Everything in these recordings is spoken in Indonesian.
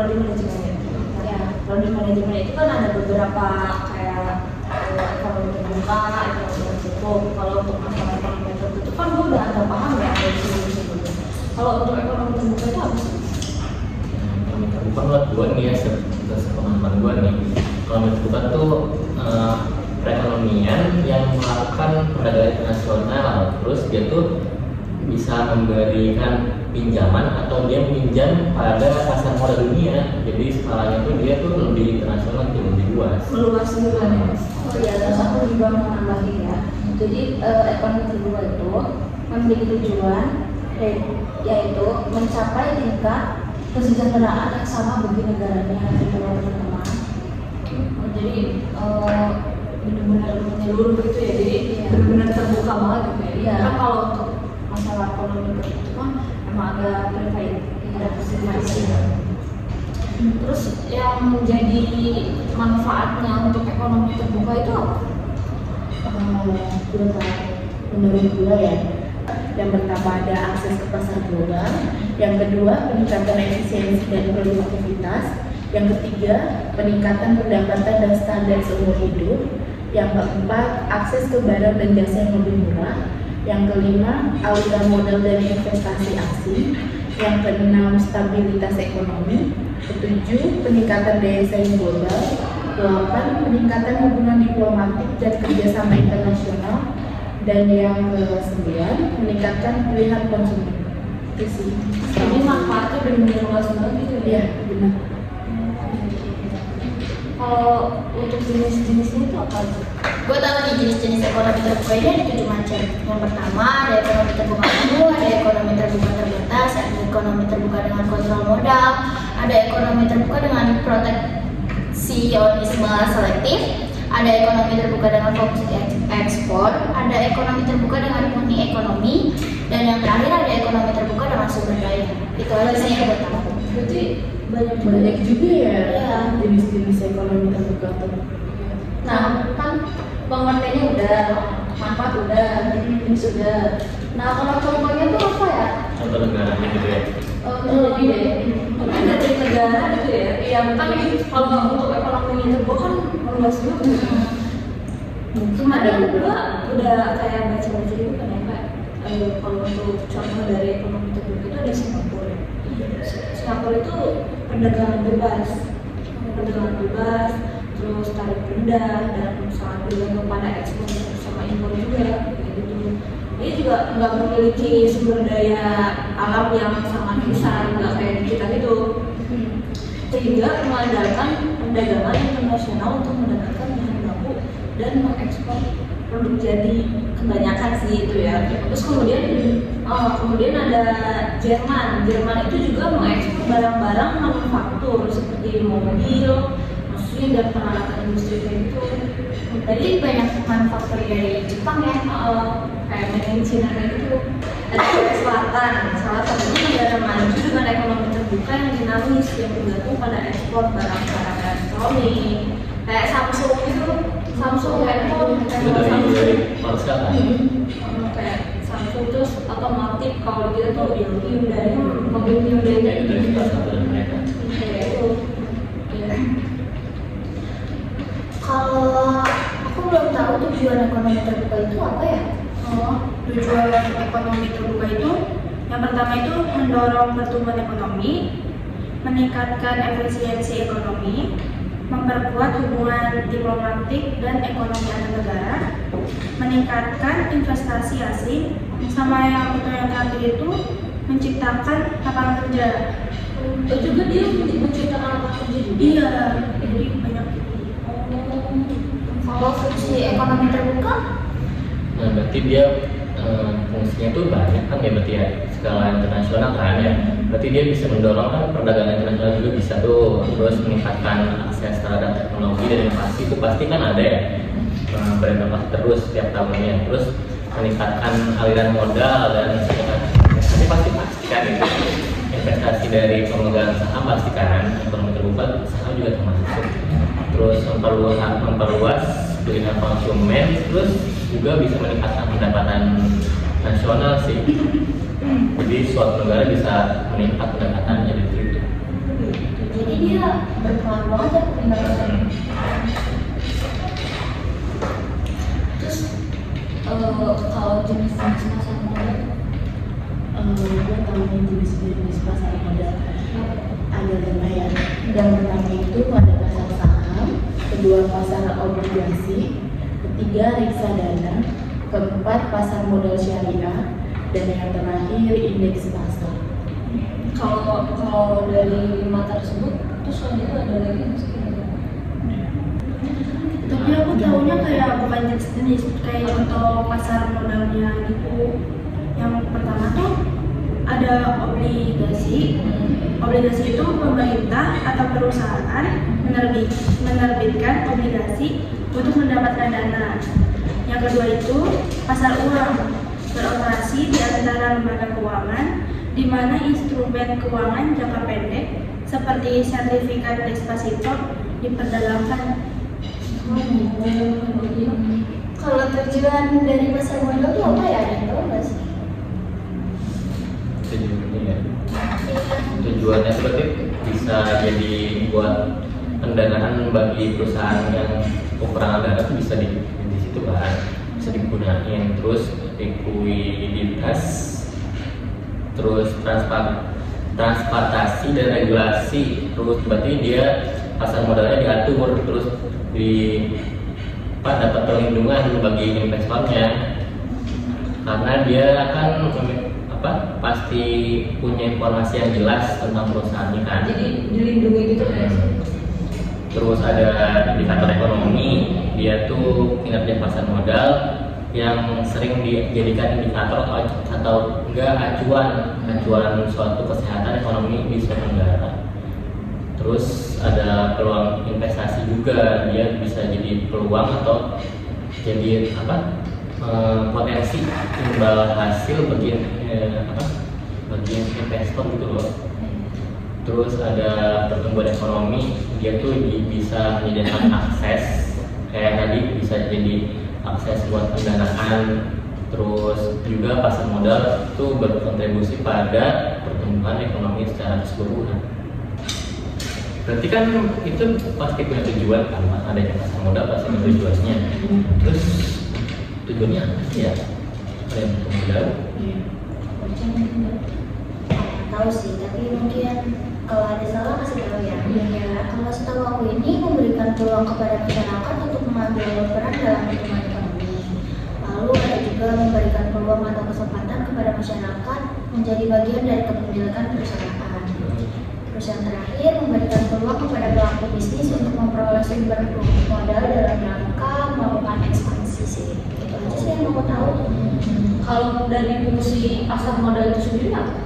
prodi manajemen. Ya, prodi manajemen itu kan ada beberapa kayak ekonomi terbuka, ekonomi tertutup. Kalau untuk masalah ekonomi tertutup kan gue udah agak paham ya dari sebelum-sebelumnya. Kalau untuk ekonomi terbuka itu apa sih? Ekonomi terbuka menurut gue nih ya, sepengalaman gue nih, ekonomi terbuka tuh perekonomian yang melakukan perdagangan internasional, terus dia tuh bisa memberikan pinjaman atau dia pinjam pada pasar modal dunia. Jadi skalanya tuh dia tuh lebih internasional, tuh lebih luas. Meluas juga ya. Oh iya, terus aku juga mau nambahin ya. Jadi ekonomi terbuka itu memiliki tujuan yaitu mencapai tingkat kesejahteraan yang sama bagi negaranya gitu loh teman-teman. Jadi benar-benar menyeluruh gitu ya. Jadi benar-benar terbuka banget gitu ya. Iya. Kan kalau untuk masalah ekonomi tertutup kan emang agak privat, ada masing-masing. Terus yang menjadi manfaatnya untuk ekonomi terbuka itu apa? Menurut gue ya, yang pertama ada akses ke pasar global, yang kedua peningkatan efisiensi dan produktivitas, yang ketiga peningkatan pendapatan dan standar seumur hidup, yang keempat akses ke barang dan jasa yang lebih murah, yang kelima aliran modal dan investasi asing, yang keenam stabilitas ekonomi, ketujuh peningkatan daya saing global, 8 peningkatan hubungan diplomatik dan kerjasama internasional, dan yang ke-9 meningkatkan pilihan konsumen. Itu sih. Jadi manfaatnya benar-benar luas banget gitu ya. Iya, benar. Kalau untuk jenis-jenisnya itu apa aja? Gue tahu nih jenis-jenis ekonomi terbuka ini ada 7 macam. Yang pertama ada ekonomi terbuka umum, ada ekonomi terbuka terbatas, ada ekonomi terbuka dengan kontrol modal, ada ekonomi terbuka dengan proteksionisme selektif, ada ekonomi terbuka dengan fokus ekspor, ada ekonomi terbuka dengan murni ekonomi, dan yang terakhir ada ekonomi terbuka dengan sumber daya. Itu aja sih yang gue tahu. Berarti Banyak juga ya Iya. jenis-jenis ekonomi terbuka tuh. Nah, kan pengertiannya udah, manfaat udah, jenis udah. Nah, kalau contohnya tuh apa ya? Contoh negaranya gitu ya. Mungkin dari negara gitu ya. Iya, kan kalau untuk ekonomi terbuka kan luas juga. Mungkin Ada ada juga udah kayak baca-baca gitu kan ya, Kak. Kalau untuk contoh dari ekonomi terbuka itu ada Singapura. Singapura itu perdagangan bebas, terus tarif rendah dan sangat bergantung pada ekspor sama impor juga, kayak gitu. Dia juga nggak memiliki sumber daya alam yang sangat besar, nggak kayak di kita gitu. Sehingga mengandalkan perdagangan internasional untuk mendapatkan bahan baku dan mengekspor produk jadi kebanyakan sih itu ya. Terus kemudian ada Jerman itu juga mengekspor barang-barang manufaktur seperti mobil, mesin dan peralatan industri kayak gitu. Jadi banyak manufaktur dari Jepang ya. Kayak made in China kayak gitu. Ada Korea Selatan, salah satunya negara maju dengan ekonomi terbuka yang dinamis yang bergantung pada ekspor barang-barang elektronik. Kayak Samsung gitu, Samsung handphone, Itu dari Korsel kan? kayak Samsung terus otomotif kalau kita tuh Hyundai, mobil Hyundai Ya, itu dari salah satu dari mereka. kayak itu. Ya. Kalau aku belum tahu tujuan ekonomi terbuka itu apa ya? Tujuan ekonomi terbuka itu yang pertama itu mendorong pertumbuhan ekonomi, meningkatkan efisiensi ekonomi, memperkuat hubungan diplomatik dan ekonomi antar negara, meningkatkan investasi asing, sama yang terakhir itu menciptakan lapangan kerja. Juga dia menciptakan lapangan kerja juga. Iya, jadi banyak. Kalau fungsi ekonomi terbuka, Nah, berarti dia fungsinya tuh banyak kan ya, berarti ya skala internasional kan ya. Berarti dia bisa mendorong kan perdagangan internasional juga bisa tuh, terus meningkatkan akses terhadap teknologi dan inovasi itu pasti kan ada ya, berinovasi terus setiap tahunnya. Terus meningkatkan aliran modal dan investasi pasti kan itu. Investasi dari pemegang saham pasti kan, ekonomi terbuka saham juga termasuk. Terus memperluas pilihan konsumen, terus juga bisa meningkatkan pendapatan nasional sih. Jadi suatu negara bisa meningkat pendapatannya dari itu. jadi dia berpengaruh banget ya ke pendapatan. Terus kalau jenis-jenis pasar modal Gue tahu jenis-jenis pasar modal ada 5 ya. Yang pertama itu ada pasar saham, kedua pasar obligasi, ketiga reksadana, keempat pasar modal syariah, dan yang terakhir indeks pasar. kalau dari 5 tersebut terus selanjutnya ada lagi nggak sih? Tapi aku tahunya kayak bukan jenis, kayak contoh pasar modalnya gitu. Yang pertama tuh ada obligasi. Obligasi itu pemerintah atau perusahaan menerbitkan obligasi untuk mendapatkan dana. Yang kedua itu pasar uang, beroperasi di antara lembaga keuangan di mana instrumen keuangan jangka pendek seperti sertifikat deposito diperdagangkan. Kalau tujuan dari pasar modal itu apa ya? Ada yang tahu nggak sih? Tujuannya ya. Tujuannya seperti bisa jadi buat pendanaan bagi perusahaan yang kekurangan dana itu bisa di situ kan, bisa digunain. Terus likuiditas, terus transportasi dan regulasi. Terus berarti dia pasar modalnya diatur, terus dapat perlindungan bagi investornya karena dia akan pasti punya informasi yang jelas tentang perusahaannya kan. Jadi dilindungi gitu ya. Terus ada indikator ekonomi, dia tuh kinerja pasar modal yang sering dijadikan indikator atau enggak acuan suatu kesehatan ekonomi di suatu negara. Terus ada peluang investasi juga, dia bisa jadi peluang atau jadi potensi imbal hasil bagi investor gitu loh. Terus ada pertumbuhan ekonomi, dia tuh bisa menyediakan akses kayak tadi bisa jadi akses buat pendanaan. Terus juga pasar modal itu berkontribusi pada pertumbuhan ekonomi secara keseluruhan. Berarti kan itu pasti punya tujuan kan, adanya pasar modal pasti punya tujuannya. Terus tujuannya apa sih ya? Ada yang modal? Tahu sih, tapi mungkin kalau ada salah kasih tahu ya. Ya, kalau setahu aku ini memberikan peluang kepada masyarakat untuk mengambil peran dalam pertumbuhan ekonomi. Lalu ada juga memberikan peluang atau kesempatan kepada masyarakat menjadi bagian dari kepemilikan perusahaan. Terus yang terakhir memberikan peluang kepada pelaku bisnis untuk memperoleh sumber modal dalam rangka melakukan ekspansi sih. Itu aja sih yang mau tahu. Kalau dari fungsi pasar modal itu sendiri apa?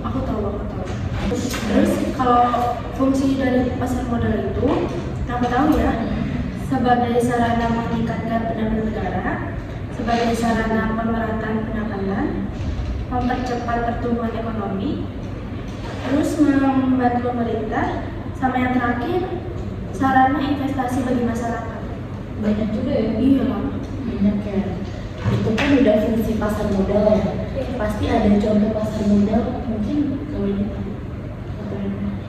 Aku tahu. Terus kalau fungsi dari pasar modal itu, aku tahu ya, sebagai sarana meningkatkan pendapatan negara, sebagai sarana pemerataan pendapatan, mempercepat pertumbuhan ekonomi, terus membantu pemerintah, sama yang terakhir sarana investasi bagi masyarakat. Banyak juga ya. Iya, Mama. Banyak ya. Itu kan udah fungsi pasar modal ya. Pasti ada contoh pasar modal, mungkin kalau ini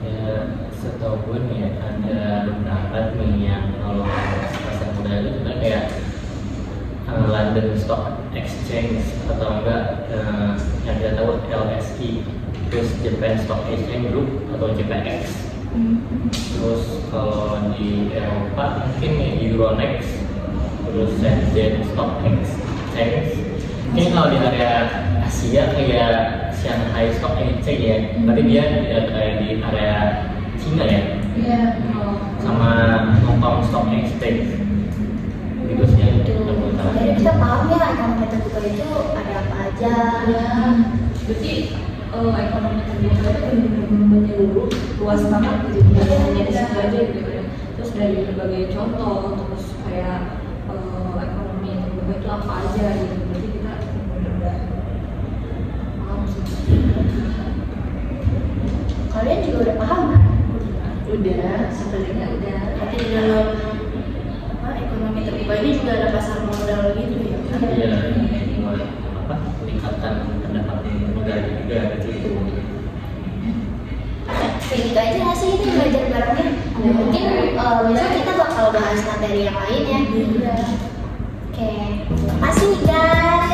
Ya, setahu gue nih ya, ada beberapa nih yang kalau pasar modal itu sebenarnya kayak London Stock Exchange atau enggak yang kita tahu LSE, terus Japan Stock Exchange Group atau JPX. Terus kalau di Eropa mungkin ya Euronext, terus Shenzhen Stock Exchange. Mungkin kalau di area Asia kayak Shanghai Stock Exchange ya, berarti dia kayak di area Cina ya. Iya. Sama Hong Kong Stock Exchange. Gitu sih yang aku tahu. Jadi kita paham ya ekonomi terbuka itu ada apa aja. Ya, berarti ekonomi terbuka itu benar-benar menyeluruh, luas banget gitu, bukan hanya di situ aja gitu ya. Terus dari berbagai contoh, terus kayak ekonomi terbuka itu apa aja gitu. Berarti kita benar-benar paham sih. Kalian juga udah paham kan? udah sebenarnya udah. Berarti di dalam ekonomi terbuka ini juga ada pasar modal gitu ya. Iya, meningkatkan pendapatan negara juga gitu. Kayak gitu aja nggak sih sih ini belajar barengnya. Mungkin besok kita bakal bahas materi yang lain ya. Oke, makasih nih guys.